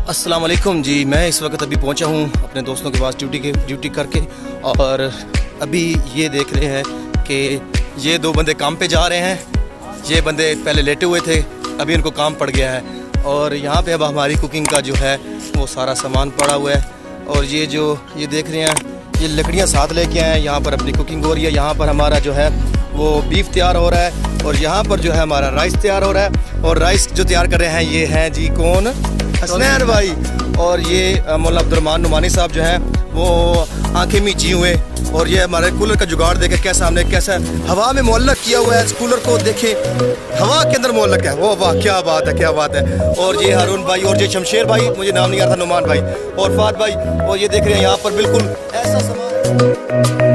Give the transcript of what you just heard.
अस्सलाम वालेकुम जी। मैं इस वक्त अभी पहुंचा हूं अपने दोस्तों के पास ड्यूटी करके, और अभी ये देख रहे हैं कि ये दो बंदे काम पे जा रहे हैं। ये बंदे पहले लेटे हुए थे, अभी इनको काम पड़ गया है। और यहाँ पे अब हमारी कुकिंग का जो है वो सारा सामान पड़ा हुआ है। और ये देख रहे हैं, ये लकड़ियाँ साथ लेके आए हैं। यहाँ पर अपनी कुकिंग हो रही है। यहाँ पर हमारा जो है वो बीफ तैयार हो रहा है, और यहाँ पर जो है हमारा राइस तैयार हो रहा है। और राइस जो तैयार कर रहे हैं ये हैं जी कौन, हसनैन भाई। और ये मौला अब्दुर्रहमान नुमानी साहब जो हैं वो आंखें मीची हुए। और ये हमारे कूलर का जुगाड़ देखे कैसा हमने कैसा हवा में मुअल्लक किया हुआ है। इस कूलर को देखें, हवा के अंदर मुअल्लक है। वो वाह, क्या बात है, क्या बात है। और ये हारून भाई, और ये शमशेर भाई, मुझे नाम नहीं आता, नुमान भाई और फात भाई। और ये देख रहे हैं यहाँ पर बिल्कुल ऐसा सामान